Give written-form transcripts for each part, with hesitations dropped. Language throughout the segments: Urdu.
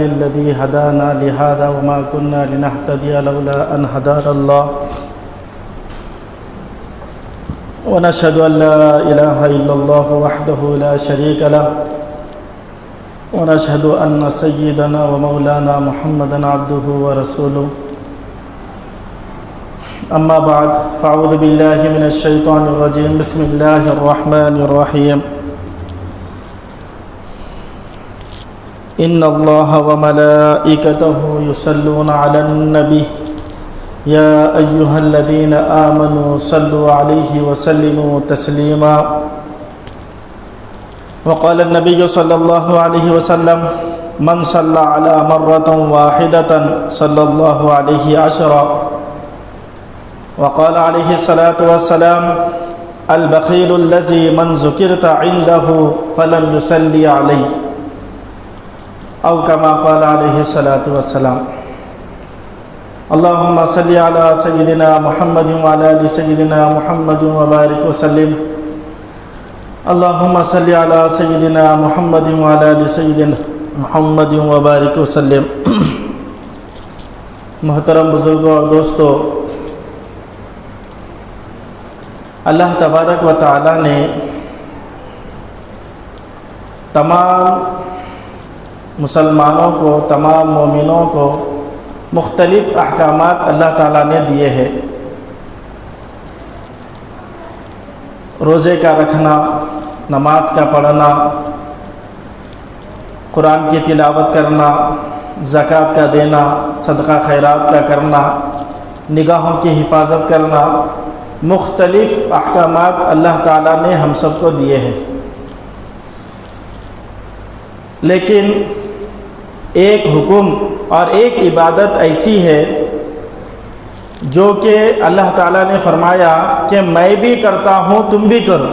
الذي هدانا لهذا وما كنا لنهتدي لولا أن هدانا الله ونشهد أن لا إله إلا الله وحده لا شريك له ونشهد أن سيدنا ومولانا محمدا عبده ورسوله أما بعد فأعوذ بالله من الشيطان الرجيم بسم الله الرحمن الرحيم إن الله وملائكته يصلون على النبي يا أيها الذين آمنوا صلوا عليه وسلموا تسليما وقال النبي صلى الله عليه وسلم من صلى على مرة واحدة صلى الله عليه عشرا وقال عليه الصلاة والسلام البخيل الذي من ذكرت عنده فلم يصلي عليه أو كما قال عليه الصلاة والسلام اللهم صل على سيدنا محمد وعلى آل سيدنا محمد وبارك وسلم اللهم صل على سيدنا محمد وعلى آل سيدنا محمد وبارك وسلم محترم بزرگوں اور دوستو، اللہ تبارک و تعالی نے تمام مسلمانوں کو، تمام مومنوں کو مختلف احکامات اللہ تعالیٰ نے دیے ہیں۔ روزے کا رکھنا، نماز کا پڑھنا، قرآن کی تلاوت کرنا، زکوٰۃ کا دینا، صدقہ خیرات کا کرنا، نگاہوں کی حفاظت کرنا، مختلف احکامات اللہ تعالیٰ نے ہم سب کو دیے ہیں۔ لیکن ایک حکم اور ایک عبادت ایسی ہے جو کہ اللہ تعالیٰ نے فرمایا کہ میں بھی کرتا ہوں، تم بھی کرو۔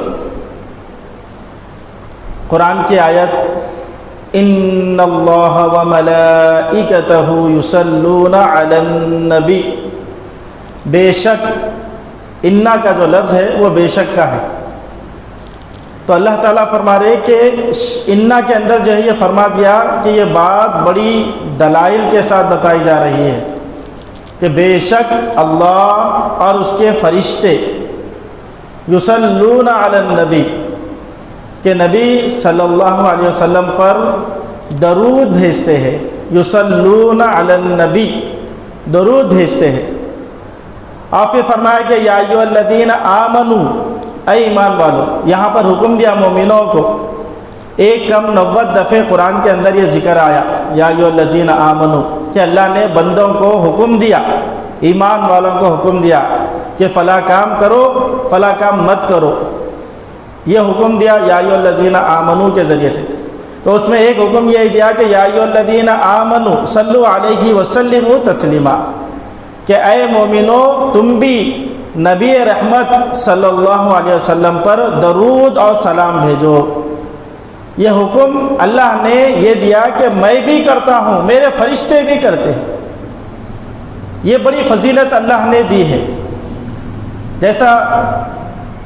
قرآن کی آیت ان اللہ وملائکتہ یصلون علی النبی، بے شک، انا کا جو لفظ ہے وہ بے شک کا ہے۔ تو اللہ تعالیٰ فرما رہے کہ انا کے اندر جو ہے یہ فرما دیا کہ یہ بات بڑی دلائل کے ساتھ بتائی جا رہی ہے کہ بے شک اللہ اور اس کے فرشتے یصلون علی النبی، کہ نبی صلی اللہ علیہ وسلم پر درود بھیجتے ہیں۔ یصلون علی النبی، درود بھیجتے ہیں۔ اور پھر فرمایا کہ یا ایھا الذین آمنوا، اے ایمان والو، یہاں پر حکم دیا مومنوں کو۔ ایک کم 90 دفعے قرآن کے اندر یہ ذکر آیا یا ایھا الذین آمنوا، کہ اللہ نے بندوں کو حکم دیا، ایمان والوں کو حکم دیا کہ فلاں کام کرو، فلاں کام مت کرو۔ یہ حکم دیا یا ایھا الذین آمنوا کے ذریعے سے۔ تو اس میں ایک حکم یہ دیا کہ یا ایھا الذین آمنوا صلوا علیہ وسلموا تسلیما، کہ اے مومنو تم بھی نبی رحمت صلی اللہ علیہ وسلم پر درود اور سلام بھیجو۔ یہ حکم اللہ نے یہ دیا کہ میں بھی کرتا ہوں، میرے فرشتے بھی کرتے ہیں۔ یہ بڑی فضیلت اللہ نے دی ہے۔ جیسا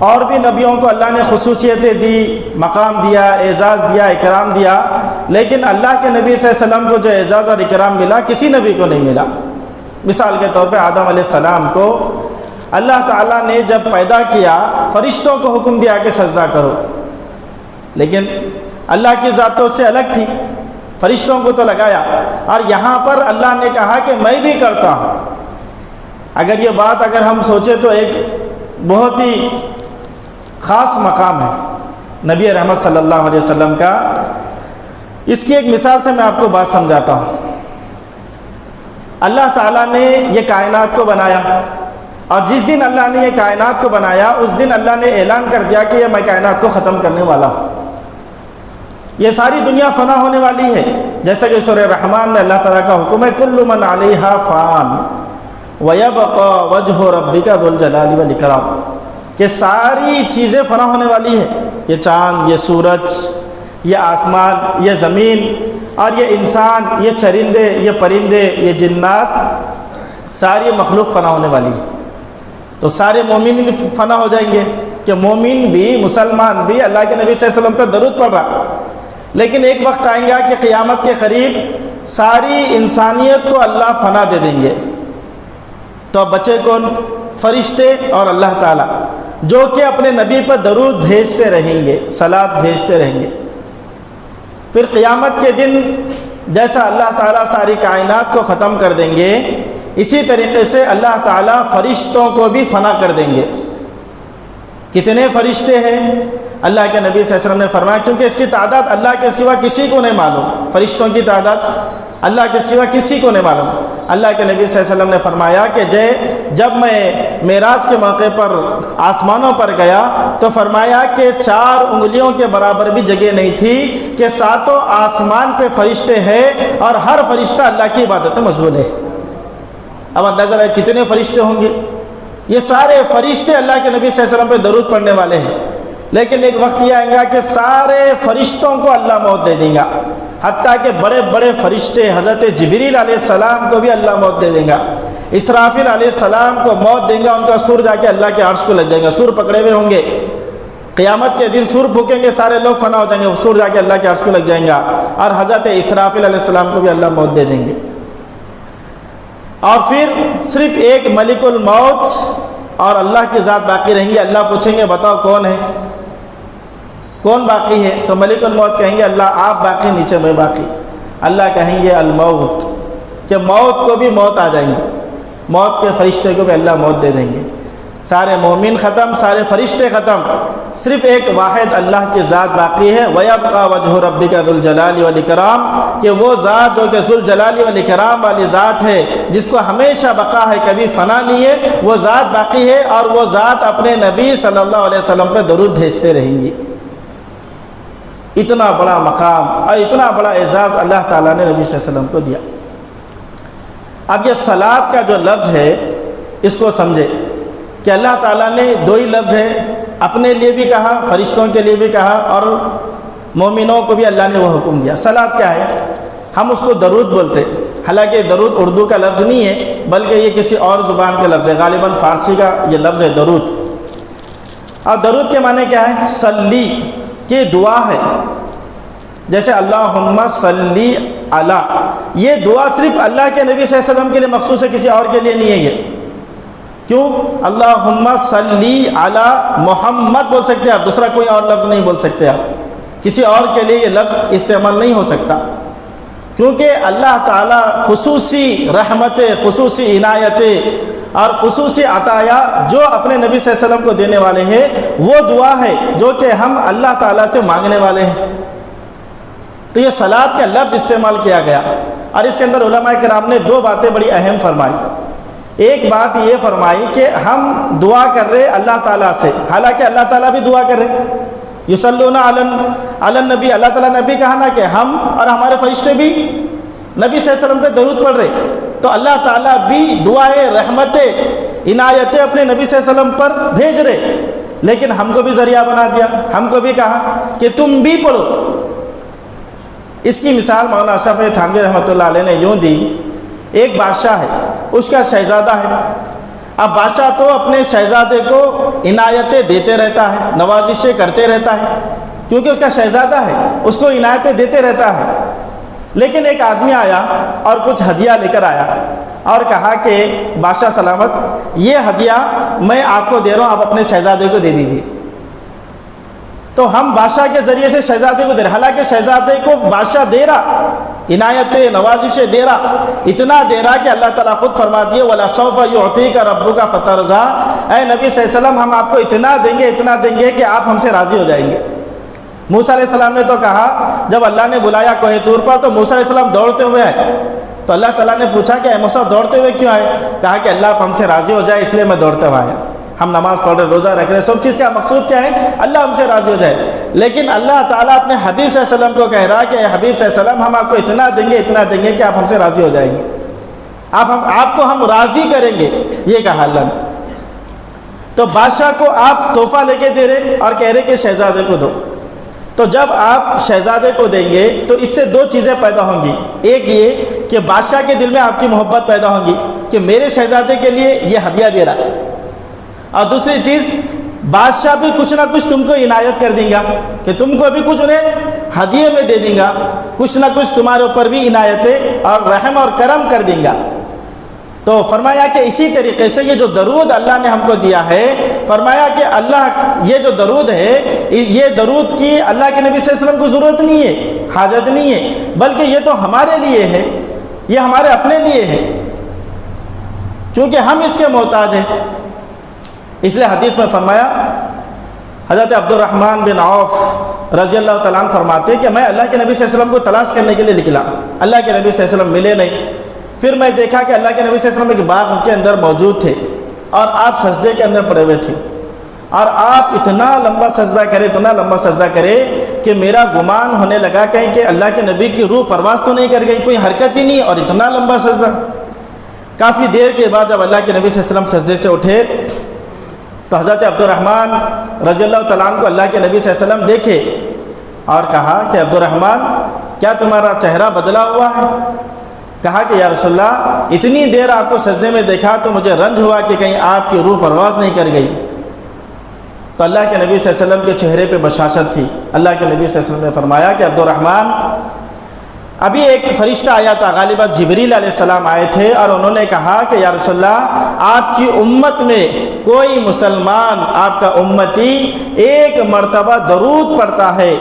اور بھی نبیوں کو اللہ نے خصوصیتیں دی، مقام دیا، اعزاز دیا، اکرام دیا، لیکن اللہ کے نبی صلی اللہ علیہ وسلم کو جو اعزاز اور اکرام ملا کسی نبی کو نہیں ملا۔ مثال کے طور پہ آدم علیہ السلام کو اللہ تعالیٰ نے جب پیدا کیا فرشتوں کو حکم دیا کہ سجدہ کرو، لیکن اللہ کی ذات تو اس سے الگ تھی، فرشتوں کو تو لگایا، اور یہاں پر اللہ نے کہا کہ میں بھی کرتا ہوں۔ اگر یہ بات اگر ہم سوچیں تو ایک بہت ہی خاص مقام ہے نبی رحمت صلی اللہ علیہ وسلم کا۔ اس کی ایک مثال سے میں آپ کو بات سمجھاتا ہوں۔ اللہ تعالیٰ نے یہ کائنات کو بنایا، اور جس دن اللہ نے یہ کائنات کو بنایا اس دن اللہ نے اعلان کر دیا کہ یہ میں کائنات کو ختم کرنے والا ہوں، یہ ساری دنیا فنا ہونے والی ہے۔ جیسا کہ سورہ رحمان میں اللہ تعالیٰ کا حکم ہے کل من علیہا فان ویبقى وجہ ربک ذو الجلال والاکرام، کہ ساری چیزیں فنا ہونے والی ہے۔ یہ چاند، یہ سورج، یہ آسمان، یہ زمین، اور یہ انسان، یہ چرندے، یہ پرندے، یہ جنات، ساری مخلوق فنا ہونے والی ہے۔ تو سارے مومن بھی فنا ہو جائیں گے کہ مومن بھی، مسلمان بھی اللہ کے نبی صلی اللہ علیہ وسلم پہ درود پڑھ رہا، لیکن ایک وقت آئیں گا کہ قیامت کے قریب ساری انسانیت کو اللہ فنا دے دیں گے، تو اب بچے کون؟ فرشتے اور اللہ تعالیٰ، جو کہ اپنے نبی پر درود بھیجتے رہیں گے، صلوات بھیجتے رہیں گے۔ پھر قیامت کے دن جیسا اللہ تعالیٰ ساری کائنات کو ختم کر دیں گے، اسی طریقے سے اللہ تعالیٰ فرشتوں کو بھی فنا کر دیں گے۔ کتنے فرشتے ہیں؟ اللہ کے نبی صلی اللہ علیہ وسلم نے فرمایا، کیونکہ اس کی تعداد اللہ کے سوا کسی کو نہیں معلوم، فرشتوں کی تعداد اللہ کے سوا کسی کو نہیں معلوم۔ اللہ کے نبی صلی اللہ علیہ وسلم نے فرمایا کہ جب میں معراج کے موقع پر آسمانوں پر گیا تو فرمایا کہ 4 انگلیوں کے برابر بھی جگہ نہیں تھی کہ 7 آسمان پہ فرشتے ہیں اور ہر فرشتہ اللہ کی عبادت میں مشغول ہے۔ اب اندازہ ہے کتنے فرشتے ہوں گے؟ یہ سارے فرشتے اللہ کے نبی صلی اللہ علیہ وسلم پہ درود پڑھنے والے ہیں، لیکن ایک وقت یہ آئے گا کہ سارے فرشتوں کو اللہ موت دے دیں گا، حتیٰ کہ بڑے بڑے فرشتے حضرت جبریل علیہ السلام کو بھی اللہ موت دے دیں گا، اسرافیل علیہ السلام کو موت دیں گا، ان کا سور جا کے اللہ کے عرش کو لگ جائے گا، سور پکڑے ہوئے ہوں گے، قیامت کے دن سور پھونکیں گے، سارے لوگ فنا ہو جائیں گے، سور جا کے اللہ کے عرش کو لگ جائیں گا، اور حضرت اسرافیل علیہ السلام کو بھی اللہ موت دے دیں گے۔ اور پھر صرف ایک ملک الموت اور اللہ کی ذات باقی رہیں گے۔ اللہ پوچھیں گے بتاؤ کون ہے، کون باقی ہے؟ تو ملک الموت کہیں گے اللہ آپ باقی، نیچے میں باقی۔ اللہ کہیں گے الموت، کہ موت کو بھی موت آ جائیں گے، موت کے فرشتے کو بھی اللہ موت دے دیں گے، سارے مومن ختم، سارے فرشتے ختم، صرف ایک واحد اللہ کی ذات باقی ہے۔ وَيَبْقَى وَجْهُ رَبِّكَ ذُو الْجَلَالِ وَالْإِكْرَامِ، کہ وہ ذات جو کہ ذو الجلال والاکرام والی ذات ہے، جس کو ہمیشہ بقا ہے، کبھی فنا نہیں ہے، وہ ذات باقی ہے، اور وہ ذات اپنے نبی صلی اللہ علیہ وسلم پہ درود بھیجتے رہیں گی۔ اتنا بڑا مقام اور اتنا بڑا اعزاز اللہ تعالیٰ نے نبی صلی اللہ علیہ وسلم کو دیا۔ اب یہ صلات کا جو لفظ ہے اس کو سمجھے کہ اللہ تعالیٰ نے 2 ہی لفظ ہے، اپنے لیے بھی کہا، فرشتوں کے لیے بھی کہا، اور مومنوں کو بھی اللہ نے وہ حکم دیا۔ صلات کیا ہے؟ ہم اس کو درود بولتے، حالانکہ درود اردو کا لفظ نہیں ہے بلکہ یہ کسی اور زبان کا لفظ ہے، غالباً فارسی کا یہ لفظ ہے درود۔ اور درود کے معنی کیا ہے؟ صلی، کہ دعا ہے، جیسے اللہم صلی علی، یہ دعا صرف اللہ کے نبی صلی اللہ علیہ وسلم کے لیے مخصوص ہے، کسی اور کے لیے نہیں ہے یہ۔ کیوں؟ اللہم صلی علی محمد بول سکتے ہیں آپ، دوسرا کوئی اور لفظ نہیں بول سکتے آپ، کسی اور کے لیے یہ لفظ استعمال نہیں ہو سکتا، کیونکہ اللہ تعالیٰ خصوصی رحمتیں، خصوصی عنایتیں اور خصوصی عطایا جو اپنے نبی صلی اللہ علیہ وسلم کو دینے والے ہیں، وہ دعا ہے جو کہ ہم اللہ تعالیٰ سے مانگنے والے ہیں۔ تو یہ صلات کا لفظ استعمال کیا گیا، اور اس کے اندر علماء کرام نے 2 باتیں بڑی اہم فرمائی۔ ایک بات یہ فرمائی کہ ہم دعا کر رہے اللہ تعالیٰ سے، حالانکہ اللہ تعالیٰ بھی دعا کر رہے، یصلون علی النبی، اللہ تعالیٰ نے بھی کہا نا کہ ہم اور ہمارے فرشتے بھی نبی صلی اللہ علیہ وسلم پہ درود پڑھ رہے، تو اللہ تعالیٰ بھی دعائیں، رحمتیں، عنایتیں اپنے نبی صلی اللہ علیہ وسلم پر بھیج رہے، لیکن ہم کو بھی ذریعہ بنا دیا، ہم کو بھی کہا کہ تم بھی پڑھو۔ اس کی مثال مولانا اشرف تھانوی رحمۃ اللہ علیہ نے یوں دی، ایک بادشاہ ہے، اس کا شہزادہ ہے، اب بادشاہ تو اپنے شہزادے کو عنایتیں دیتے رہتا ہے، نوازشیں کرتے رہتا ہے، کیونکہ اس کا شہزادہ ہے، اس کو عنایتیں دیتے رہتا ہے، لیکن ایک آدمی آیا اور کچھ ہدیہ لے کر آیا اور کہا کہ بادشاہ سلامت، یہ ہدیہ میں آپ کو دے رہا ہوں، آپ اپنے شہزادے کو دے دیجیے۔ تو ہم بادشاہ کے ذریعے سے شہزادے کو دے رہے، حالانکہ شہزادے کو بادشاہ دے رہا، عنایتیں، نوازشیں دے رہا، اتنا دے رہا کہ اللہ تعالیٰ خود فرما دیے وَلَسَوْفَ يُعْطِيكَ رَبُّكَ فَتَرْضَىٰ، اے نبی صلی اللہ علیہ وسلم ہم آپ کو اتنا دیں گے کہ آپ ہم سے راضی ہو جائیں گے۔ موسیٰ علیہ السلام نے تو کہا، جب اللہ نے بلایا کوہ طور پر تو موسیٰ علیہ السلام دوڑتے ہوئے آئے، تو اللہ تعالیٰ نے پوچھا کہ اے موسیٰ دوڑتے ہوئے کیوں آئے؟ کہا کہ اللہ آپ ہم سے راضی ہو جائے اس لیے میں دوڑتے ہوئے آیا، ہم نماز پڑھ رہے، روزہ رکھ رہے، سب چیز کا مقصود کیا ہے؟ اللہ ہم سے راضی ہو جائے۔ لیکن اللہ تعالیٰ اپنے حبیب صلی اللہ علیہ وسلم کو کہہ رہا کہ اے حبیب صلی اللہ علیہ وسلم ہم آپ کو اتنا دیں گے کہ آپ ہم سے راضی ہو جائیں گے، آپ کو ہم راضی کریں گے، یہ کہا اللہ نے۔ تو بادشاہ کو آپ تحفہ لے کے دے رہے اور کہہ رہے کہ شہزادے کو دو، تو جب آپ شہزادے کو دیں گے تو اس سے 2 چیزیں پیدا ہوں گی، ایک یہ کہ بادشاہ کے دل میں آپ کی محبت پیدا ہوں گی کہ میرے شہزادے کے لیے یہ ہدیہ دے رہا، اور دوسری چیز بادشاہ بھی کچھ نہ کچھ تم کو عنایت کر دیں گا کہ تم کو بھی کچھ انہیں ہدیے میں دے دوں گا، کچھ نہ کچھ تمہارے اوپر بھی عنایتیں اور رحم اور کرم کر دوں گا۔ تو فرمایا کہ اسی طریقے سے یہ جو درود اللہ نے ہم کو دیا ہے، فرمایا کہ اللہ یہ جو درود ہے، یہ درود کی اللہ کے نبی صلی اللہ علیہ وسلم کو ضرورت نہیں ہے، حاجت نہیں ہے، بلکہ یہ تو ہمارے لیے ہے، یہ ہمارے اپنے لیے ہے، کیونکہ ہم اس کے محتاج ہیں۔ اس لیے حدیث میں فرمایا، حضرت عبد الرحمن بن عوف رضی اللہ تعالیٰ عنہ فرماتے کہ میں اللہ کے نبی صلی اللہ علیہ وسلم کو تلاش کرنے کے لیے نکلا، اللہ کے نبی صلی اللہ علیہ وسلم ملے نہیں۔ پھر میں دیکھا کہ اللہ کے نبی صلی اللہ علیہ وسلم ایک باغ کے اندر موجود تھے اور آپ سجدے کے اندر پڑے ہوئے تھے، اور آپ اتنا لمبا سجدہ کرے، اتنا لمبا سجدہ کرے کہ میرا گمان ہونے لگا کہیں کہ اللہ کے نبی کی روح پرواز تو نہیں کر گئی، کوئی حرکت ہی نہیں، اور اتنا لمبا سجدہ۔ کافی دیر کے بعد جب اللہ کے نبی صلی اللہ علیہ وسلم سجدے سے اٹھے تو حضرت عبد الرحمن رضی اللہ تعالیٰ عنہ کو اللہ کے نبی صلی اللہ علیہ وسلم دیکھے اور کہا کہ عبد الرحمن کیا تمہارا چہرہ بدلا ہوا ہے؟ کہا کہ یا رسول اللہ اتنی دیر آپ کو سجدے میں دیکھا تو مجھے رنج ہوا کہ کہیں آپ کی روح پرواز نہیں کر گئی۔ تو اللہ کے نبی صلی اللہ علیہ وسلم کے چہرے پہ بشاشت تھی۔ اللہ کے نبی صلی اللہ علیہ وسلم نے فرمایا کہ عبد الرحمن ابھی ایک فرشتہ آیا تھا، غالباً جبریل علیہ السلام آئے تھے، اور انہوں نے کہا کہ یا رسول اللہ آپ کی امت میں کوئی مسلمان، آپ کا امتی ایک مرتبہ درود پڑھتا ہے،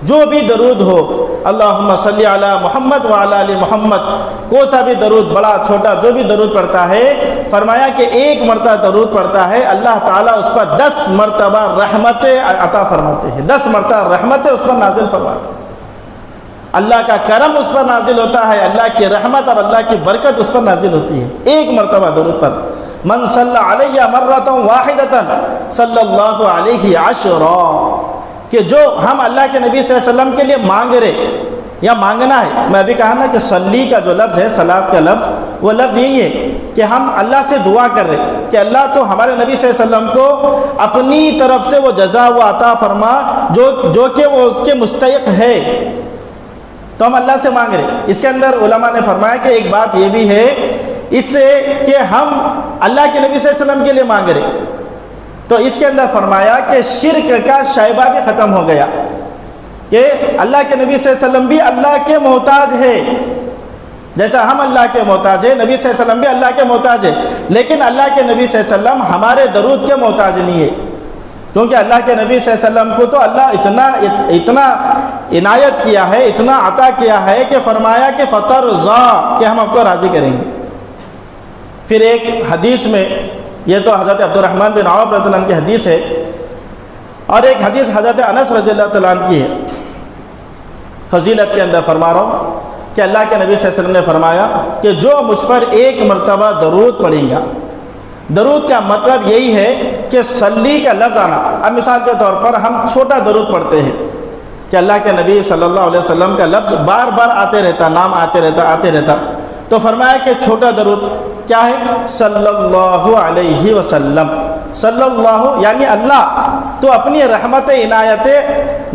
جو بھی درود ہو، اللہم صلی علی محمد وعلی آل محمد، کوئی سا بھی درود، بڑا چھوٹا جو بھی درود پڑھتا ہے، فرمایا کہ ایک مرتبہ درود پڑھتا ہے اللہ تعالیٰ اس پر 10 مرتبہ رحمتیں عطا فرماتے ہیں، 10 مرتبہ رحمتیں اس پر نازل فرماتے ہیں، اللہ کا کرم اس پر نازل ہوتا ہے، اللہ کی رحمت اور اللہ کی برکت اس پر نازل ہوتی ہے ایک مرتبہ درود پر۔ من صلی علیہ مرۃ واحدۃ صلی اللہ علیہ عشرا، کہ جو ہم اللہ کے نبی صلی اللہ علیہ وسلم کے لیے مانگ رہے یا مانگنا ہے، میں ابھی کہا نا کہ صلی کا جو لفظ ہے، صلاۃ کا لفظ، وہ لفظ یہی ہے کہ ہم اللہ سے دعا کر رہے کہ اللہ تو ہمارے نبی صلی اللہ علیہ وسلم کو اپنی طرف سے وہ جزا و عطا فرما جو کہ وہ اس کے مستحق ہے، تو ہم اللہ سے مانگ رہے۔ اس کے اندر علماء نے فرمایا کہ ایک بات یہ بھی ہے اس سے کہ ہم اللہ کے نبی صلی اللہ علیہ وسلم کے لیے مانگ رہے، تو اس کے اندر فرمایا کہ شرک کا شائبہ بھی ختم ہو گیا، کہ اللہ کے نبی صلی اللہ علیہ وسلم بھی اللہ کے محتاج ہے، جیسا ہم اللہ کے محتاج ہے، نبی صلی اللہ علیہ وسلم بھی اللہ کے محتاج ہے، لیکن اللہ کے نبی صلی اللہ علیہ وسلم ہمارے درود کے محتاج نہیں ہے، کیونکہ اللہ کے نبی صلی اللہ علیہ وسلم کو تو اللہ اتنا عنایت کیا ہے، اتنا عطا کیا ہے کہ فرمایا کہ فترضا، کہ ہم آپ کو راضی کریں گے۔ پھر ایک حدیث میں، یہ تو حضرت عبد الرحمن بن عوف رضی اللہ عنہ کی حدیث ہے، اور ایک حدیث حضرت انس رضی اللہ تعالیٰ عنہ کی ہے، فضیلت کے اندر فرما رہا ہوں کہ اللہ کے نبی صلی اللہ علیہ وسلم نے فرمایا کہ جو مجھ پر ایک مرتبہ درود پڑھیں گا، درود کا مطلب یہی ہے کہ صلی کا لفظ آنا۔ اب مثال کے طور پر ہم چھوٹا درود پڑھتے ہیں کہ اللہ کے نبی صلی اللہ علیہ وسلم کا لفظ بار بار آتے رہتا، نام آتے رہتا، تو فرمایا کہ چھوٹا درود کیا ہے؟ صلی اللہ علیہ وسلم، صلی اللہ یعنی اللہ تو اپنی رحمت عنایت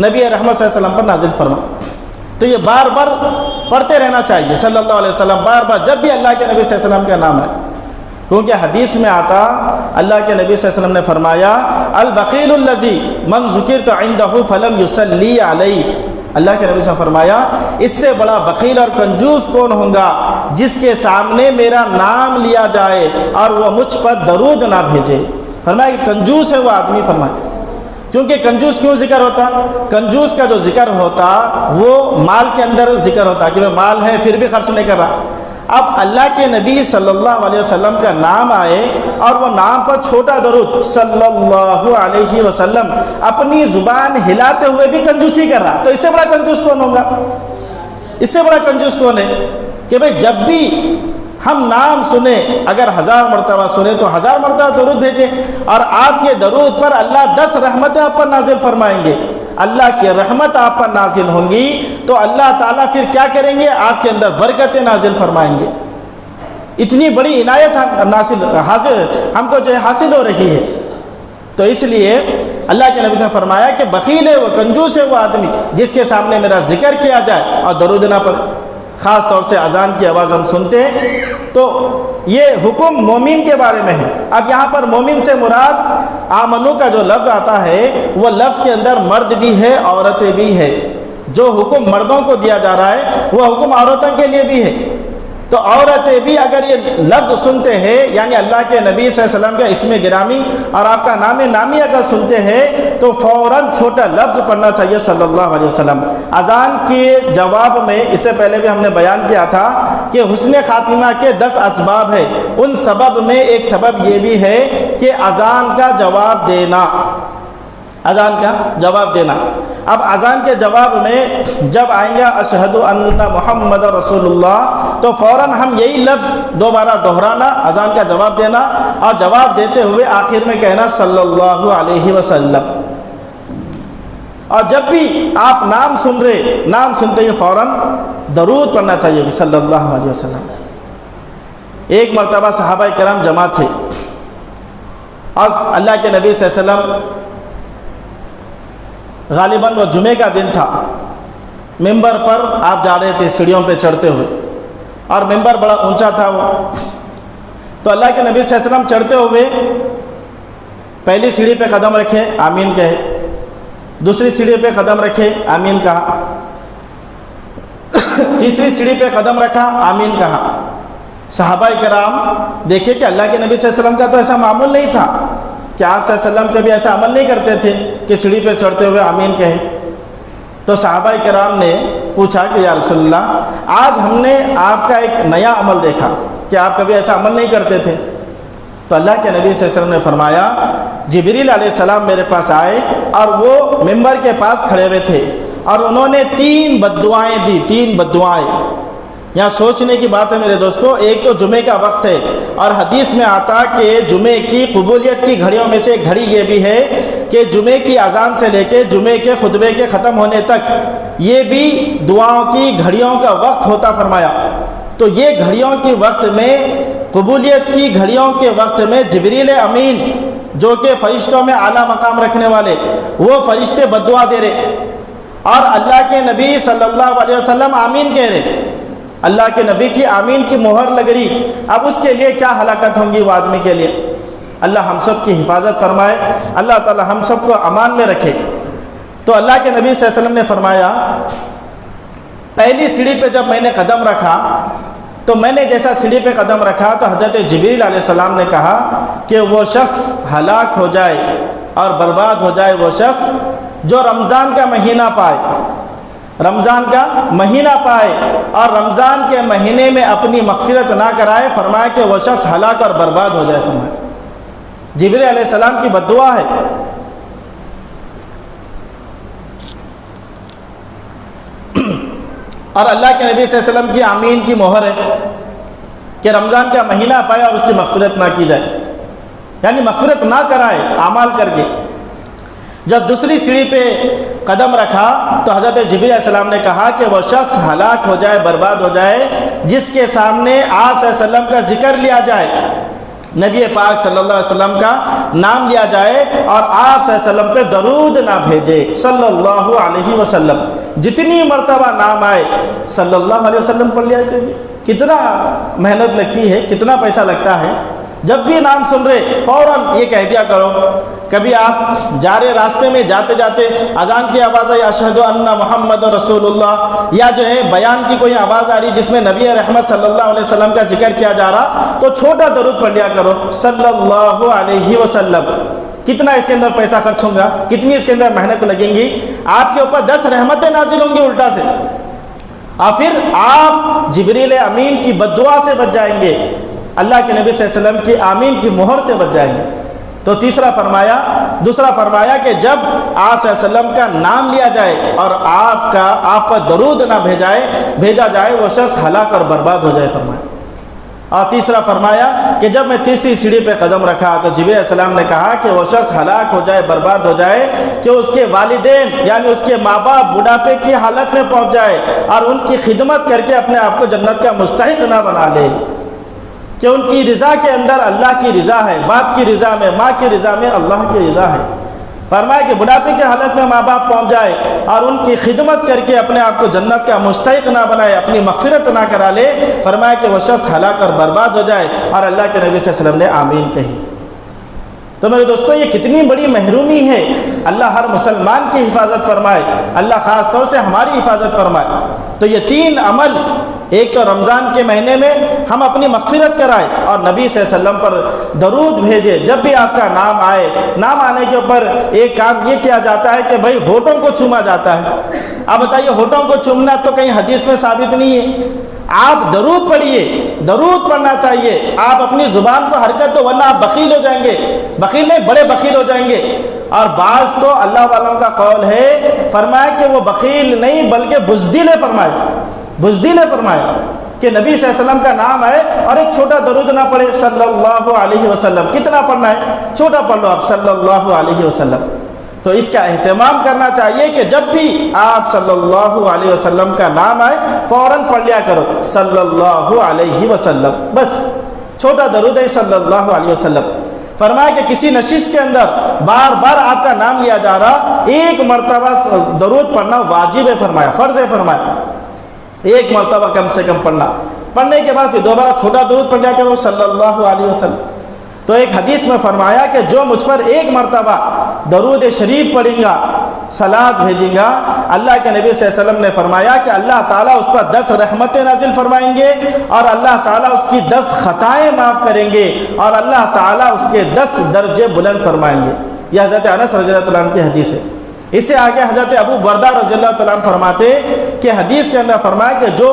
نبی رحمت صلی اللہ علیہ وسلم پر نازل فرما، تو یہ بار بار پڑھتے رہنا چاہیے صلی اللہ علیہ وسلم، بار بار جب بھی اللہ کے نبی صلی اللہ علیہ وسلم کا نام ہے، کیونکہ حدیث میں آتا اللہ کے نبی صلی اللہ علیہ وسلم نے فرمایا البخیل الذی من ذکرت عندہ فلم یصلی علیہ، اللہ کے نبی صلی اللہ علیہ وسلم فرمایا اس سے بڑا بخیل اور کنجوس کون ہوگا جس کے سامنے میرا نام لیا جائے اور وہ مجھ پر درود نہ بھیجے۔ فرمایا کہ کنجوس ہے وہ آدمی، فرمایا کیونکہ کنجوس کیوں ذکر ہوتا؟ کنجوس کا جو ذکر ہوتا وہ مال کے اندر ذکر ہوتا کہ وہ مال ہے پھر بھی خرچ نہیں کر رہا۔ اب اللہ کے نبی صلی اللہ علیہ وسلم کا نام آئے اور وہ نام پر چھوٹا درود صلی اللہ علیہ وسلم اپنی زبان ہلاتے ہوئے بھی کنجوسی کر رہا، تو اس سے بڑا کنجوس کون ہوگا؟ اس سے بڑا کنجوس کون ہے کہ بھئی جب بھی ہم نام سنیں، اگر 1000 مرتبہ سنیں تو 1000 مرتبہ درود بھیجیں، اور آپ کے درود پر اللہ 10 رحمتیں آپ پر نازل فرمائیں گے، اللہ کی رحمت آپ پر نازل ہوں گی تو اللہ تعالیٰ پھر کیا کریں گے؟ آپ کے اندر برکتیں نازل فرمائیں گے۔ اتنی بڑی عنایت ہم کو جو ہے حاصل ہو رہی ہے، تو اس لیے اللہ کے نبی سے فرمایا کہ بخیل ہے وہ، کنجوس ہے وہ آدمی جس کے سامنے میرا ذکر کیا جائے اور درود نہ پڑے۔ خاص طور سے اذان کی آواز ہم سنتے ہیں تو یہ حکم مومن کے بارے میں ہے۔ اب یہاں پر مومن سے مراد آمنو کا جو لفظ آتا ہے وہ لفظ کے اندر مرد بھی ہے عورتیں بھی ہے، جو حکم مردوں کو دیا جا رہا ہے وہ حکم عورتوں کے لیے بھی ہے. تو عورتیں بھی اگر یہ لفظ سنتے ہیں، یعنی اللہ کے نبی صلی اللہ علیہ وسلم کا اسم گرامی اور آپ کا نام نامی اگر سنتے ہیں تو فوراً چھوٹا لفظ پڑھنا چاہیے صلی اللہ علیہ وسلم. اذان کے جواب میں اس سے پہلے بھی ہم نے بیان کیا تھا کہ حسن خاتمہ کے 10 اسباب ہیں. ان سبب میں ایک سبب یہ بھی ہے کہ اذان کا جواب دینا. اذان کا جواب دینا. اب اذان کے جواب میں جب آئیں گے اشہد ان محمد رسول اللہ تو فوراً ہم یہی لفظ دوبارہ دہرانا، اذان کا جواب دینا، اور جواب دیتے ہوئے آخر میں کہنا صلی اللہ علیہ وسلم. اور جب بھی آپ نام سن رہے، نام سنتے ہوئے فوراً درود پڑھنا چاہیے کہ صلی اللہ علیہ وسلم. ایک مرتبہ صحابہ کرام جمع تھے اور اللہ کے نبی صلی اللہ علیہ وسلم غالباً وہ جمعے کا دن تھا، ممبر پر آپ جا رہے تھے سیڑھیوں پہ چڑھتے ہوئے، اور ممبر بڑا اونچا تھا وہ. تو اللہ کے نبی صلی اللہ علیہ وسلم چڑھتے ہوئے پہلی سیڑھی پہ قدم رکھے، آمین کہے. دوسری سیڑھی پہ قدم رکھے، آمین کہا. تیسری سیڑھی پہ قدم رکھا، آمین کہا. صحابہ کرام دیکھے کہ اللہ کے نبی صلی اللہ علیہ وسلم کا تو ایسا معمول نہیں تھا کہ آپ صلی اللہ علیہ وسلم کبھی ایسا عمل نہیں کرتے تھے کہ سیڑھی پہ چڑھتے ہوئے آمین کہیں. تو صحابہ کرام نے پوچھا کہ یا رسول اللہ، آج ہم نے آپ کا ایک نیا عمل دیکھا کہ آپ کبھی ایسا عمل نہیں کرتے تھے. تو اللہ کے نبی صلی اللہ علیہ وسلم نے فرمایا جبریل علیہ السلام میرے پاس آئے اور وہ ممبر کے پاس کھڑے ہوئے تھے اور انہوں نے 3 بددعائیں دی. 3 بددعائیں. یہاں سوچنے کی بات ہے میرے دوستو. ایک تو جمعے کا وقت ہے اور حدیث میں آتا کہ جمعے کی قبولیت کی گھڑیوں میں سے ایک گھڑی یہ بھی ہے کہ جمعے کی اذان سے لے کے جمعے کے خطبے کے ختم ہونے تک یہ بھی دعاؤں کی گھڑیوں کا وقت ہوتا فرمایا. تو یہ گھڑیوں کے وقت میں، قبولیت کی گھڑیوں کے وقت میں جبریل امین جو کہ فرشتوں میں اعلیٰ مقام رکھنے والے، وہ فرشتے بددعا دے رہے اور اللہ کے نبی صلی اللہ علیہ وسلم آمین کہہ رہے. اللہ کے نبی کی آمین کی مہر لگ رہی. اب اس کے لیے کیا ہلاکت ہوں گی وہ آدمی کے لیے. اللہ ہم سب کی حفاظت فرمائے، اللہ تعالی ہم سب کو امان میں رکھے. تو اللہ کے نبی صلی اللہ علیہ وسلم نے فرمایا پہلی سیڑھی پہ جب میں نے قدم رکھا تو میں نے جیسا سیڑھی پہ قدم رکھا تو حضرت جبریل علیہ السلام نے کہا کہ وہ شخص ہلاک ہو جائے اور برباد ہو جائے وہ شخص جو رمضان کا مہینہ پائے، رمضان کا مہینہ پائے اور رمضان کے مہینے میں اپنی مغفرت نہ کرائے. فرمایا کہ وہ شخص ہلاک اور برباد ہو جائے. فرمایا جبریل علیہ السلام کی بددعا ہے. اور اللہ کے نبی صلی اللہ علیہ وسلم کی آمین کی مہر ہے کہ رمضان کا مہینہ پائے اور اس کی مغفرت نہ کی جائے، یعنی مغفرت نہ کرائے اعمال کر کے. جب دوسری سیڑھی پہ قدم رکھا تو حضرت جبریل علیہ السلام نے کہا کہ وہ شخص ہلاک ہو جائے، برباد ہو جائے جس کے سامنے آپ صلی اللہ علیہ وسلم کا ذکر لیا جائے، نبی پاک صلی اللہ علیہ وسلم کا نام لیا جائے اور آپ صلی اللہ علیہ وسلم پہ درود نہ بھیجے صلی اللہ علیہ وسلم. جتنی مرتبہ نام آئے صلی اللہ علیہ وسلم پڑھ لیا کیجیے. کتنا محنت لگتی ہے، کتنا پیسہ لگتا ہے. جب بھی نام سن رہے فوراً یہ کہہ دیا کرو. کبھی آپ جا رہے راستے میں جاتے جاتے اذان کی آواز آئی اشہد ان محمد رسول اللہ، یا جو ہے بیان کی کوئی آواز آ رہی جس میں نبی رحمت صلی اللہ علیہ وسلم کا ذکر کیا جا رہا تو چھوٹا درود پڑھ لیا کرو صلی اللہ علیہ وسلم. کتنا اس کے اندر پیسہ خرچ ہوگا، کتنی اس کے اندر محنت لگیں گی. آپ کے اوپر 10 رحمتیں نازل ہوں گی الٹا سے، اور پھر آپ جبریل امین کی بددعا سے بچ جائیں گے، اللہ کے نبی صلی اللہ علیہ وسلم کی آمین کی مہر سے بچ جائیں گے. تو دوسرا فرمایا کہ جب آپ صلی اللہ علیہ وسلم کا نام لیا جائے اور آپ پر درود نہ بھیجا جائے وہ شخص ہلاک اور برباد ہو جائے فرمایا. اور تیسرا فرمایا کہ جب میں تیسری سیڑھی پہ قدم رکھا تو جبریل علیہ السلام نے کہا کہ وہ شخص ہلاک ہو جائے، برباد ہو جائے کہ اس کے والدین یعنی اس کے ماں باپ بڑھاپے کی حالت میں پہنچ جائے اور ان کی خدمت کر کے اپنے آپ کو جنت کا مستحق نہ بنا لے، کہ ان کی رضا کے اندر اللہ کی رضا ہے، باپ کی رضا میں، ماں کی رضا میں اللہ کی رضا ہے. فرمایا کہ بڑھاپے کی حالت میں ماں باپ پہنچ جائے اور ان کی خدمت کر کے اپنے آپ کو جنت کا مستحق نہ بنائے، اپنی مغفرت نہ کرا لے. فرمایا کہ وہ شخص ہلاک اور برباد ہو جائے، اور اللہ کے نبی صلی اللہ علیہ وسلم نے آمین کہی. تو میرے دوستو یہ کتنی بڑی محرومی ہے. اللہ ہر مسلمان کی حفاظت فرمائے, اللہ خاص طور سے ہماری حفاظت فرمائے. تو یہ 3 عمل, ایک تو رمضان کے مہینے میں ہم اپنی مغفرت کرائے اور نبی صلی اللہ علیہ وسلم پر درود بھیجے. جب بھی آپ کا نام آئے, نام آنے کے اوپر ایک کام یہ کیا جاتا ہے کہ بھائی ہونٹوں کو چوما جاتا ہے. اب بتائیے ہونٹوں کو چومنا تو کہیں حدیث میں ثابت نہیں ہے. آپ درود پڑھیے, درود پڑھنا چاہیے. آپ اپنی زبان کو حرکت دو ورنہ آپ بخیل ہو جائیں گے, بخیل نہیں بڑے بخیل ہو جائیں گے. اور بعض تو اللہ والوں کا قول ہے, فرمایا کہ وہ بخیل نہیں بلکہ بزدل ہے. بزدل ہے فرمایا کہ نبی صلی اللہ علیہ وسلم کا نام ہے اور ایک چھوٹا درود نہ پڑھے صلی اللہ علیہ وسلم. کتنا پڑھنا ہے؟ چھوٹا پڑھ لو آپ صلی اللہ علیہ وسلم. تو اس کا اہتمام کرنا چاہیے کہ جب بھی آپ صلی اللہ علیہ وسلم کا نام آئے فوراً پڑھ لیا کرو صلی اللہ علیہ وسلم. بس چھوٹا درود ہے صلی اللہ علیہ وسلم. فرمایا کہ کسی نشست کے اندر بار بار آپ کا نام لیا جا رہا, ایک مرتبہ درود پڑھنا واجب ہے فرمایا, فرض ہے فرمایا. ایک مرتبہ کم سے کم پڑھنا, پڑھنے کے بعد پھر دوبارہ چھوٹا درود پڑھ لیا کرو صلی اللہ علیہ وسلم. تو ایک حدیث میں فرمایا کہ جو مجھ پر ایک مرتبہ درود شریف پڑھیں گا, صلات بھیجیں گا, اللہ کے نبی صلی اللہ علیہ وسلم نے فرمایا کہ اللہ تعالیٰ اس پر 10 رحمتیں نازل فرمائیں گے اور اللہ تعالیٰ اس کی 10 خطائیں معاف کریں گے اور اللہ تعالیٰ اس کے 10 درجے بلند فرمائیں گے. یہ حضرت انس رضی اللہ عنہ کی حدیث ہے. اس سے آگے حضرت ابو بردہ رضی اللہ عنہ فرماتے کہ حدیث کے اندر فرمایا کہ جو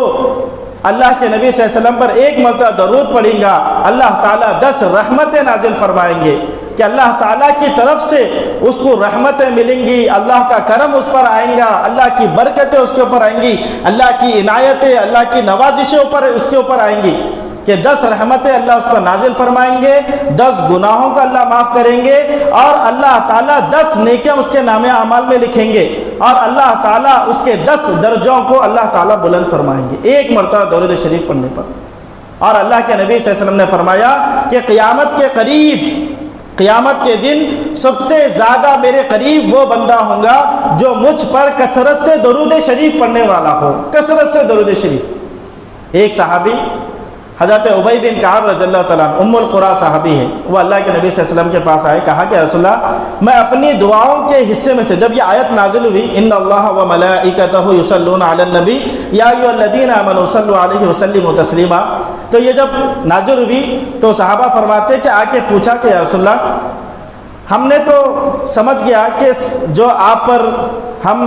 اللہ کے نبی صلی اللہ علیہ وسلم پر ایک مرتبہ درود پڑھیں گا اللہ تعالیٰ 10 رحمتیں نازل فرمائیں گے کہ اللہ تعالیٰ کی طرف سے اس کو رحمتیں ملیں گی, اللہ کا کرم اس پر آئیں گا, اللہ کی برکتیں اس کے اوپر آئیں گی, اللہ کی عنایتیں, اللہ کی نوازشیں اس کے اوپر آئیں گی کہ 10 رحمتیں اللہ اس پر نازل فرمائیں گے, 10 گناہوں کو اللہ معاف کریں گے اور اللہ تعالیٰ 10 نیکیاں اس کے نام اعمال میں لکھیں گے اور اللہ تعالیٰ اس کے 10 درجوں کو اللہ تعالیٰ بلند فرمائیں گے ایک مرتبہ درود شریف پڑھنے پر. اور اللہ کے نبی صلی اللہ علیہ وسلم نے فرمایا کہ قیامت کے قریب, قیامت کے دن سب سے زیادہ میرے قریب وہ بندہ ہوگا جو مجھ پر کثرت سے درود شریف پڑھنے والا ہو, کثرت سے درود شریف. ایک صحابی حضرت ابی بن کعب رضی اللہ تعالیٰ عنہ, ام القریٰ صحابی ہے, وہ اللہ کے نبی صلی اللہ علیہ وسلم کے پاس آئے, کہا کہ رسول اللہ میں اپنی دعاؤں کے حصے میں سے, جب یہ آیت نازل ہوئی ان اللہ و ملائکتہ یصلون علی النبی یا ایھا الذین آمنوا صلوا علیہ وسلموا تسلیما, تو یہ جب نازل ہوئی تو صحابہ فرماتے کہ آ کے پوچھا کہ یا رسول اللہ ہم نے تو سمجھ گیا کہ جو آپ پر ہم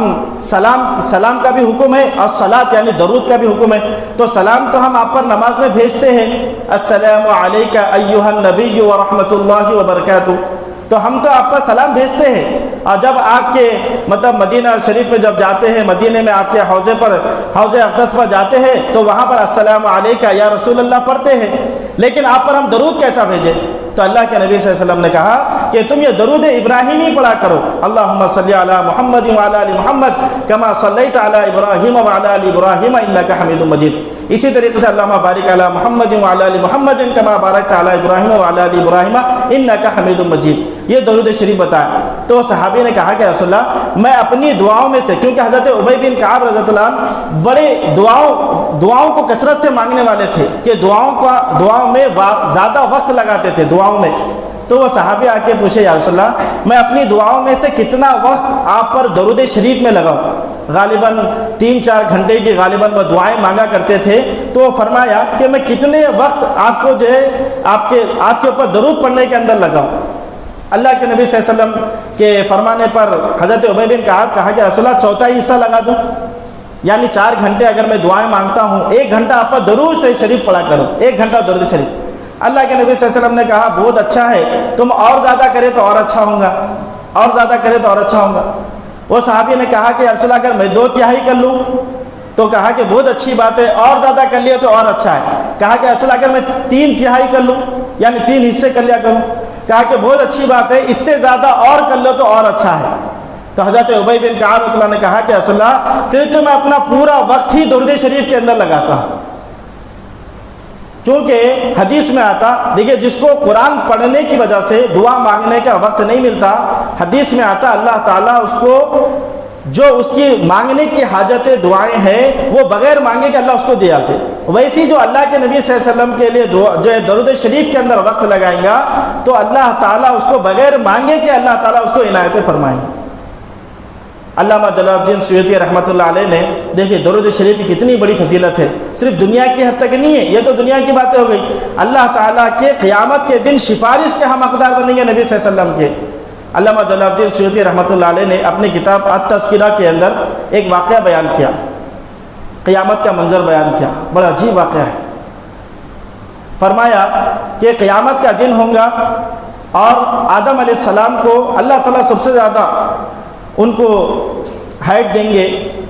سلام کا بھی حکم ہے اور صلات یعنی درود کا بھی حکم ہے, تو سلام تو ہم آپ پر نماز میں بھیجتے ہیں السلام علیکہ ایھا النبی ورحمۃ اللہ وبرکاتہ, تو ہم تو آپ پر سلام بھیجتے ہیں. اور جب آپ کے مدینہ شریف میں جب جاتے ہیں, مدینے میں آپ کے حوضے اقدس پر جاتے ہیں تو وہاں پر السلام علیکہ یا رسول اللہ پڑھتے ہیں, لیکن آپ پر ہم درود کیسا بھیجیں؟ تو اللہ کے نبی صلی اللہ علیہ وسلم نے کہا کہ تم یہ درود ابراہیمی پڑھا کرو, اللہم صلی علی محمد وعلی آل محمد کما صلیت علی ابراہیم وعلی آل ابراہیم انک حمید مجید. اسی طریقے سے اللہم بارک علی محمد وعلی آل محمد کما بارکت علی ابراہیم وعلی آل ابراہیم انک حمید مجید. یہ درود شریف بتایا. تو صحابی نے کہا کہ رسول اللہ میں اپنی دعاؤں میں سے, کیونکہ حضرت ابی بن کعب رضی اللہ عنہ بڑے دعاؤں کو کثرت سے مانگنے والے تھے کہ دعاؤں میں زیادہ وقت لگاتے تھے دعاؤں میں, تو وہ صحابی آ کے پوچھے یا رسول اللہ میں اپنی دعاؤں میں سے کتنا وقت آپ پر درود شریف میں لگاؤں؟ غالباً 3-4 گھنٹے کی غالباً وہ دعائیں مانگا کرتے تھے. تو وہ فرمایا کہ میں کتنے وقت آپ کو جو ہے آپ کے اوپر درود پڑھنے کے اندر لگاؤں؟ اللہ کے نبی صلی اللہ علیہ وسلم کے فرمانے پر حضرت ابی بن کعب کہا کہ رسول اللہ چوتھائی حصہ لگا دوں, یعنی 4 گھنٹے اگر میں دعائیں مانگتا ہوں 1 گھنٹہ آپ پر درود شریف پڑھا کرو, 1 گھنٹہ درود شریف. اللہ کے نبی صلی اللہ علیہ وسلم نے کہا بہت اچھا ہے, تم اور زیادہ کرے تو اور اچھا ہوگا, اور زیادہ کرے تو اور اچھا ہوگا. وہ صحابی نے کہا کہ رسول اللہ اگر میں 2/3 کر لوں, تو کہا کہ بہت اچھی بات ہے, اور زیادہ کر لیا تو اور اچھا ہے. کہا کہ رسول اللہ اگر میں 3/3 کر لوں یعنی 3 حصے کر لیا کروں, کہا کہ بہت اچھی بات ہے, اس سے زیادہ اور کر لو تو اور اچھا ہے. تو حضرت ابی بن کعب رضی اللہ عنہ نے کہا کہ رسول اللہ پھر تو میں اپنا پورا وقت ہی درود شریف کے اندر لگاتا ہوں, کیونکہ حدیث میں آتا, دیکھیے جس کو قرآن پڑھنے کی وجہ سے دعا مانگنے کا وقت نہیں ملتا, حدیث میں آتا اللہ تعالیٰ اس کو جو اس کی مانگنے کی حاجتیں دعائیں ہیں وہ بغیر مانگے کہ اللہ اس کو دے آتے. ویسی جو اللہ کے نبی صلی اللہ علیہ وسلم کے لیے جو ہے درود شریف کے اندر وقت لگائیں گا تو اللہ تعالیٰ اس کو بغیر مانگے کہ اللہ تعالیٰ اس کو عنایتیں فرمائیں گے۔ علامہ جلال الدین سیوطی رحمۃ اللہ علیہ نے دیکھیے درود شریف کی کتنی بڑی فضیلت ہے، صرف دنیا کی حد تک نہیں ہے، یہ تو دنیا کی باتیں ہو گئی، اللہ تعالیٰ کے قیامت کے دن سفارش کے ہم حقدار بنیں گے نبی صلی اللہ علیہ وسلم کے۔ علامہ جلال الدین سیوطی رحمۃ اللہ علیہ نے اپنی کتاب التذکرہ کے اندر ایک واقعہ بیان کیا، قیامت کا منظر بیان کیا، بڑا عجیب واقعہ ہے۔ فرمایا کہ قیامت کا دن ہوگا اور آدم علیہ السلام کو اللہ تعالیٰ سب سے زیادہ ان کو ہائٹ دیں گے،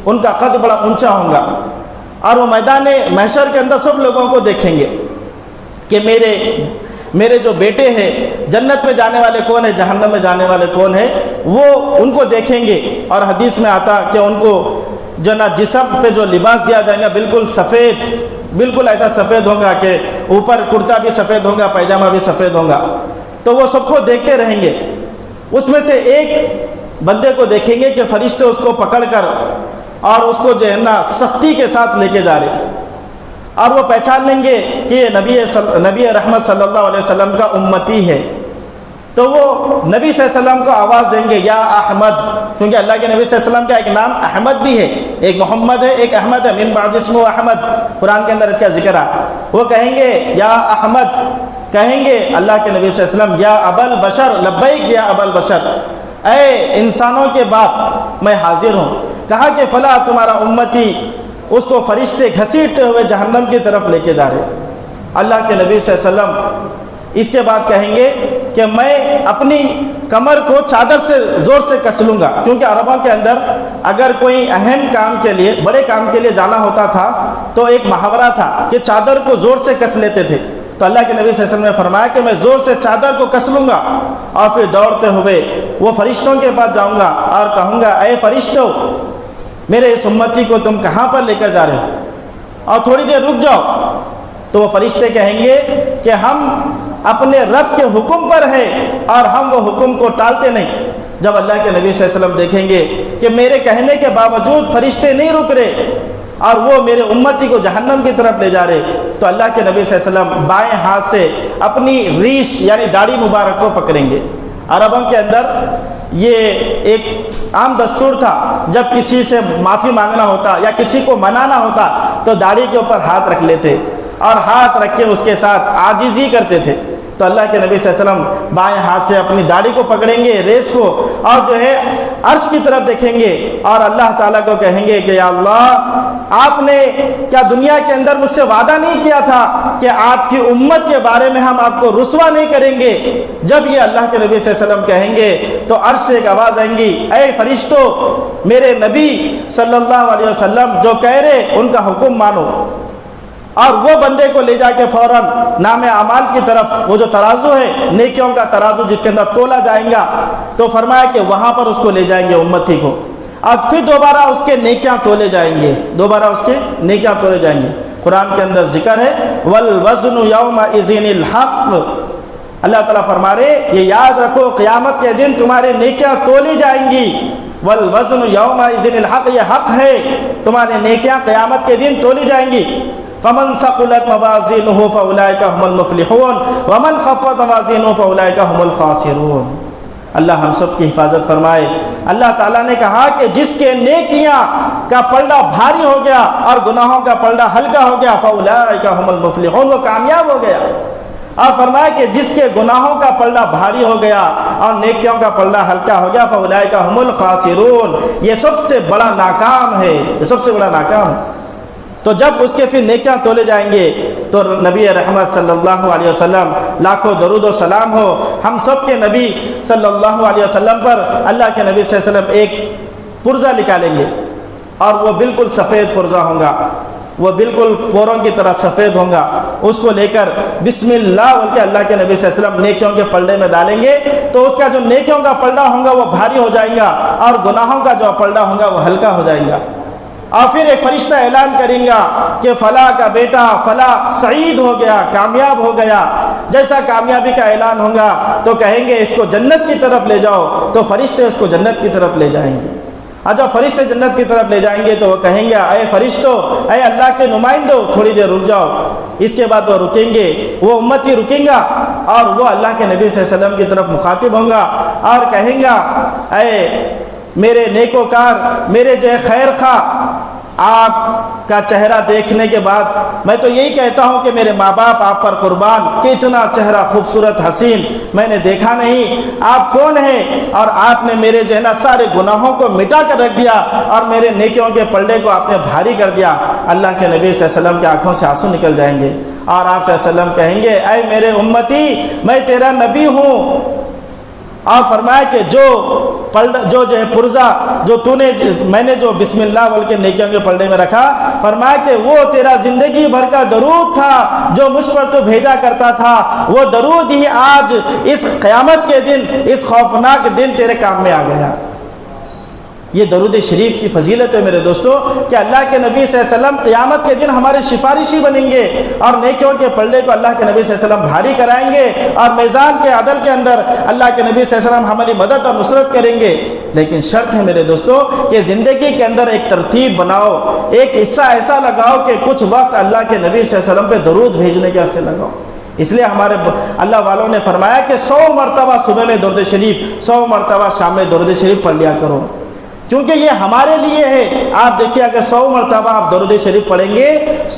ان کا قد بڑا اونچا ہوگا، اور وہ میدان محشر کے اندر سب لوگوں کو دیکھیں گے کہ میرے جو بیٹے ہیں جنت میں جانے والے کون ہیں، جہنم میں جانے والے کون ہیں، وہ ان کو دیکھیں گے۔ اور حدیث میں آتا کہ ان کو جو نا جسم پہ جو لباس دیا جائے گا بالکل سفید، بالکل ایسا سفید ہوگا کہ اوپر کرتا بھی سفید ہوگا، پائجامہ بھی سفید ہوگا، تو وہ سب کو دیکھتے رہیں گے۔ اس میں سے ایک بندے کو دیکھیں گے کہ فرشتے اس کو پکڑ کر اور اس کو جو ہے نا سختی کے ساتھ لے کے جا رہے، اور وہ پہچان لیں گے کہ یہ نبی رحمت صلی اللہ علیہ وسلم کا امتی ہے، تو وہ نبی صلی اللہ علیہ وسلم کو آواز دیں گے یا احمد، کیونکہ اللہ کے نبی صلی اللہ علیہ وسلم کا ایک نام احمد بھی ہے، ایک محمد ہے ایک احمد ہے، من بعد اسمہ احمد، قرآن کے اندر اس کا ذکر ہے۔ وہ کہیں گے یا احمد، کہیں گے اللہ کے نبی صلی اللہ علیہ وسلم یا ابا البشر، لبیک یا ابا البشر، اے انسانوں کے باپ میں حاضر ہوں۔ کہا کہ فلاں تمہارا امتی، اس کو فرشتے گھسیٹتے ہوئے جہنم کی طرف لے کے جا رہے۔ اللہ کے نبی صلی اللہ علیہ وسلم اس کے بعد کہیں گے کہ میں اپنی کمر کو چادر سے زور سے کس لوں گا، کیونکہ عربوں کے اندر اگر کوئی اہم کام کے لیے، بڑے کام کے لیے جانا ہوتا تھا تو ایک محاورہ تھا کہ چادر کو زور سے کس لیتے تھے، تو اللہ کے نبی صلی اللہ علیہ وسلم نے فرمایا کہ میں زور سے چادر کو کس لوں گا اور پھر دوڑتے ہوئے وہ فرشتوں کے پاس جاؤں گا اور کہوں گا اے فرشتوں، میرے اس امتی کو تم کہاں پر لے کر جا رہے ہو، اور تھوڑی دیر رک جاؤ۔ تو وہ فرشتے کہیں گے کہ ہم اپنے رب کے حکم پر ہیں اور ہم وہ حکم کو ٹالتے نہیں۔ جب اللہ کے نبی صلی اللہ علیہ وسلم دیکھیں گے کہ میرے کہنے کے باوجود فرشتے نہیں رک رہے اور وہ میرے امتی کو جہنم کی طرف لے جا رہے، تو اللہ کے نبی صلی اللہ علیہ وسلم بائیں ہاتھ سے اپنی ریش یعنی داڑھی مبارک کو پکڑیں گے۔ عربوں کے اندر یہ ایک عام دستور تھا، جب کسی سے معافی مانگنا ہوتا یا کسی کو منانا ہوتا تو داڑھی کے اوپر ہاتھ رکھ لیتے اور ہاتھ رکھ کے اس کے ساتھ عاجزی کرتے تھے۔ تو اللہ کے نبی صلی اللہ علیہ وسلم بائیں ہاتھ سے اپنی داڑھی کو پکڑیں گے، ریس کو، اور جو ہے عرش کی طرف دیکھیں گے اور اللہ تعالیٰ کو کہیں گے کہ یا اللہ، آپ نے کیا دنیا کے اندر مجھ سے وعدہ نہیں کیا تھا کہ آپ کی امت کے بارے میں ہم آپ کو رسوا نہیں کریں گے؟ جب یہ اللہ کے نبی صلی اللہ علیہ وسلم کہیں گے تو عرش سے ایک آواز آئیں گی، اے فرشتوں، میرے نبی صلی اللہ علیہ وسلم جو کہہ رہے ان کا حکم مانو۔ اور وہ بندے کو لے جا کے فوراً نام اعمال کی طرف، وہ جو ترازو ہے نیکیوں کا ترازو جس کے اندر تولا جائیں گا، تو فرمایا کہ وہاں پر اس کو لے جائیں گے امتی کو، اور پھر دوبارہ اس کے نیکیاں تولے جائیں گے، دوبارہ اس کے نیکیاں تولے جائیں گے۔ قرآن کے اندر ذکر ہے والوزن یومئذ الحق، اللہ تعالیٰ فرما رہے یہ یاد رکھو قیامت کے دن تمہاری نیکیاں تولی جائیں گی، والوزن یومئذ الحق، یہ حق ہے، تمہاری نیکیاں قیامت کے دن تولی جائیں گی۔ فمن ثقلت موازینہ فاولئک هم المفلحون ومن خفت موازینہ فاولئک هم الخاسرون۔ اللہ ہم سب کی حفاظت فرمائے۔ اللہ تعالیٰ نے کہا کہ جس کے نیکیاں کا پلڑا بھاری ہو گیا اور گناہوں کا پلڑا ہلکا ہو گیا فاولئک هم المفلحون، وہ کامیاب ہو گیا۔ اور فرمایا کہ جس کے گناہوں کا پلڑا بھاری ہو گیا اور نیکیوں کا پلڑا ہلکا ہو گیا فاولئک هم الخاسرون، یہ سب سے بڑا ناکام ہے، یہ سب سے بڑا ناکام ہے۔ تو جب اس کے پھر نیکیاں تولے جائیں گے تو نبی رحمت صلی اللہ علیہ وسلم، لاکھوں درود و سلام ہو ہم سب کے نبی صلی اللہ علیہ وسلم پر، اللہ کے نبی صلی اللہ علیہ وسلم ایک پرزہ نکالیں گے اور وہ بالکل سفید پرزہ ہوگا، وہ بالکل پوروں کی طرح سفید ہوگا، اس کو لے کر بسم اللہ بول کے اللہ کے نبی صلی اللہ علیہ وسلم نیکیوں کے پلڑے میں ڈالیں گے، تو اس کا جو نیکیوں کا پلڑا ہوگا وہ بھاری ہو جائے گا اور گناہوں کا جو پلڑا ہوگا وہ ہلکا ہو جائے گا۔ اور پھر ایک فرشتہ اعلان کریں گا کہ فلاں کا بیٹا فلاں سعید ہو گیا، کامیاب ہو گیا۔ جیسا کامیابی کا اعلان ہوگا تو کہیں گے اس کو جنت کی طرف لے جاؤ، تو فرشتے اس کو جنت کی طرف لے جائیں گے۔ جب فرشتے جنت کی طرف لے جائیں گے تو وہ کہیں گے اے فرشتوں، اے اللہ کے نمائندوں، تھوڑی دیر رک جاؤ۔ اس کے بعد وہ رکیں گے، وہ امتی رکیں گا اور وہ اللہ کے نبی صلی اللہ علیہ وسلم کی طرف مخاطب ہوں گا اور کہیں گا اے میرے نیکوکار، میرے جو خیر خواہ، آپ کا چہرہ دیکھنے کے بعد میں تو یہی کہتا ہوں کہ میرے ماں باپ آپ پر قربان، کہ اتنا چہرہ خوبصورت حسین میں نے دیکھا نہیں، آپ کون ہیں؟ اور آپ نے میرے جو ہے نا سارے گناہوں کو مٹا کر رکھ دیا اور میرے نیکیوں کے پلڑے کو آپ نے بھاری کر دیا۔ اللہ کے نبی صلی اللہ علیہ وسلم کی آنکھوں سے آنسو نکل جائیں گے اور آپ صلی اللہ علیہ وسلم کہیں گے اے میرے امتی، میں تیرا نبی ہوں، اور فرمایا کہ جو ہے پرزہ جو میں نے جو بسم اللہ بول کے نیکیوں کے پلڑے میں رکھا، فرمایا کہ وہ تیرا زندگی بھر کا درود تھا جو مجھ پر تو بھیجا کرتا تھا، وہ درود ہی آج اس قیامت کے دن، اس خوفناک دن تیرے کام میں آ گیا۔ یہ درود شریف کی فضیلت ہے میرے دوستو، کہ اللہ کے نبی صلی اللہ علیہ وسلم قیامت کے دن ہمارے سفارشی بنیں گے اور نیکیوں کے پلڑے کو اللہ کے نبی صلی اللہ علیہ وسلم بھاری کرائیں گے اور میزان کے عدل کے اندر اللہ کے نبی صلی اللہ علیہ وسلم ہماری مدد اور نصرت کریں گے۔ لیکن شرط ہے میرے دوستو کہ زندگی کے اندر ایک ترتیب بناؤ، ایک حصہ ایسا لگاؤ کہ کچھ وقت اللہ کے نبی صلی اللہ علیہ وسلم پہ درود بھیجنے کے حصے لگاؤ۔ اس لیے ہمارے اللہ والوں نے فرمایا کہ 100 مرتبہ صبح میں درود شریف، 100 مرتبہ شام میں درود شریف پڑھ لیا کرو، کیونکہ یہ ہمارے لیے ہے۔ آپ دیکھیے اگر 100 مرتبہ آپ درود شریف پڑھیں گے،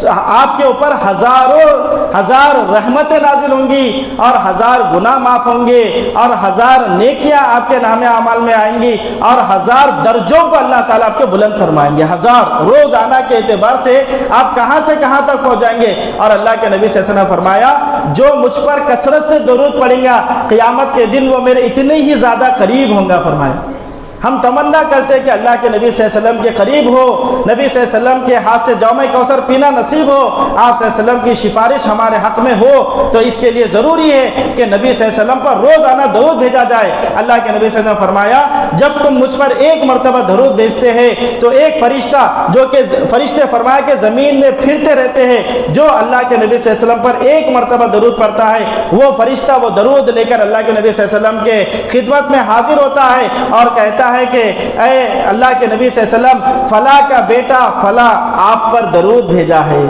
آپ کے اوپر ہزار رحمتیں نازل ہوں گی اور 1000 گناہ معاف ہوں گے اور 1000 نیکیاں آپ کے نام اعمال میں آئیں گی اور 1000 درجوں کو اللہ تعالیٰ آپ کے بلند فرمائیں گے۔ 1000 روزانہ کے اعتبار سے آپ کہاں سے کہاں تک پہنچ جائیں گے۔ اور اللہ کے نبی صلی اللہ علیہ وسلم نے فرمایا جو مجھ پر کثرت سے درود پڑھیں گا قیامت کے دن وہ میرے اتنے ہی زیادہ قریب ہوں گا۔ فرمایا ہم تمنا کرتے کہ اللہ کے نبی صلی اللہ علیہ وسلم کے قریب ہو، نبی صلی اللہ علیہ وسلم کے ہاتھ سے جام کوثر پینا نصیب ہو، آپ صلی اللہ علیہ وسلم کی سفارش ہمارے حق میں ہو، تو اس کے لیے ضروری ہے کہ نبی صلی اللہ علیہ وسلم پر روزانہ درود بھیجا جائے۔ اللہ کے نبی صلی اللہ علیہ وسلم فرمایا جب تم مجھ پر ایک مرتبہ درود بھیجتے ہیں تو ایک فرشتہ جو کہ فرشتے فرمایا کہ زمین میں پھرتے رہتے ہیں، جو اللہ کے نبی صلی اللہ علیہ وسلم پر ایک مرتبہ درود پڑھتا ہے وہ فرشتہ وہ درود لے کر اللہ کے نبی صلی اللہ علیہ وسلم کے خدمت میں حاضر ہوتا ہے اور کہتا ہے کہ اے اللہ کے نبی صلی اللہ علیہ وسلم فلاں کا بیٹا فلاں آپ پر درود بھیجا ہے۔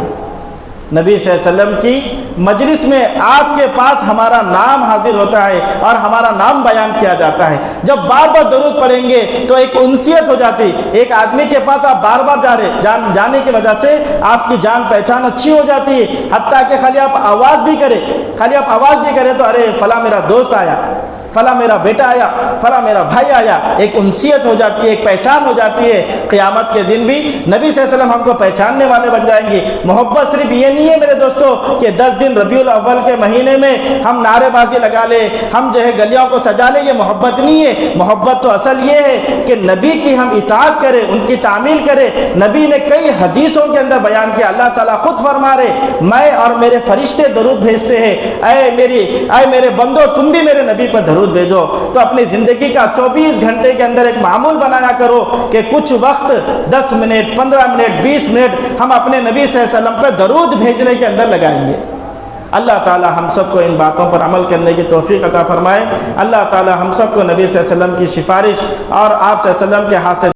نبی صلی اللہ علیہ وسلم کی مجلس میں آپ کے پاس ہمارا نام حاضر ہوتا ہے اور ہمارا نام بیان کیا جاتا ہے۔ جب بار بار درود پڑھیں گے تو ایک انسیت ہو جاتی، ایک آدمی کے پاس آپ بار بار جانے کی وجہ سے آپ کی جان پہچان اچھی ہو جاتی ہے، حتیٰ کہ خالی آپ آواز بھی کرے تو ارے فلاں میرا دوست آیا، فلاں میرا بیٹا آیا، فلاں میرا بھائی آیا، ایک انسیت ہو جاتی ہے، ایک پہچان ہو جاتی ہے۔ قیامت کے دن بھی نبی صلی اللہ علیہ وسلم ہم کو پہچاننے والے بن جائیں گے۔ محبت صرف یہ نہیں ہے میرے دوستو کہ 10 دن ربیع الاول کے مہینے میں ہم نعرے بازی لگا لے، ہم جو ہے گلیوں کو سجا لے، یہ محبت نہیں ہے۔ محبت تو اصل یہ ہے کہ نبی کی ہم اطاعت کریں، ان کی تعمیل کریں۔ نبی نے کئی حدیثوں کے اندر بیان کیا، اللہ تعالیٰ خود فرما رہے میں اور میرے فرشتے درود بھیجتے ہیں، اے میرے بندو تم بھی میرے نبی پر درود بھیجو۔ تو اپنی زندگی کا 24 گھنٹے کے اندر ایک معمول بنایا کرو کہ کچھ وقت 10 منٹ 15 منٹ 20 منٹ ہم اپنے نبی صلی اللہ علیہ وسلم پہ درود بھیجنے کے اندر لگائیں گے۔ اللہ تعالی ہم سب کو ان باتوں پر عمل کرنے کی توفیق عطا فرمائے۔ اللہ تعالی ہم سب کو نبی صلی اللہ علیہ وسلم کی سفارش اور آپ صلی اللہ علیہ وسلم کے ہاتھ سے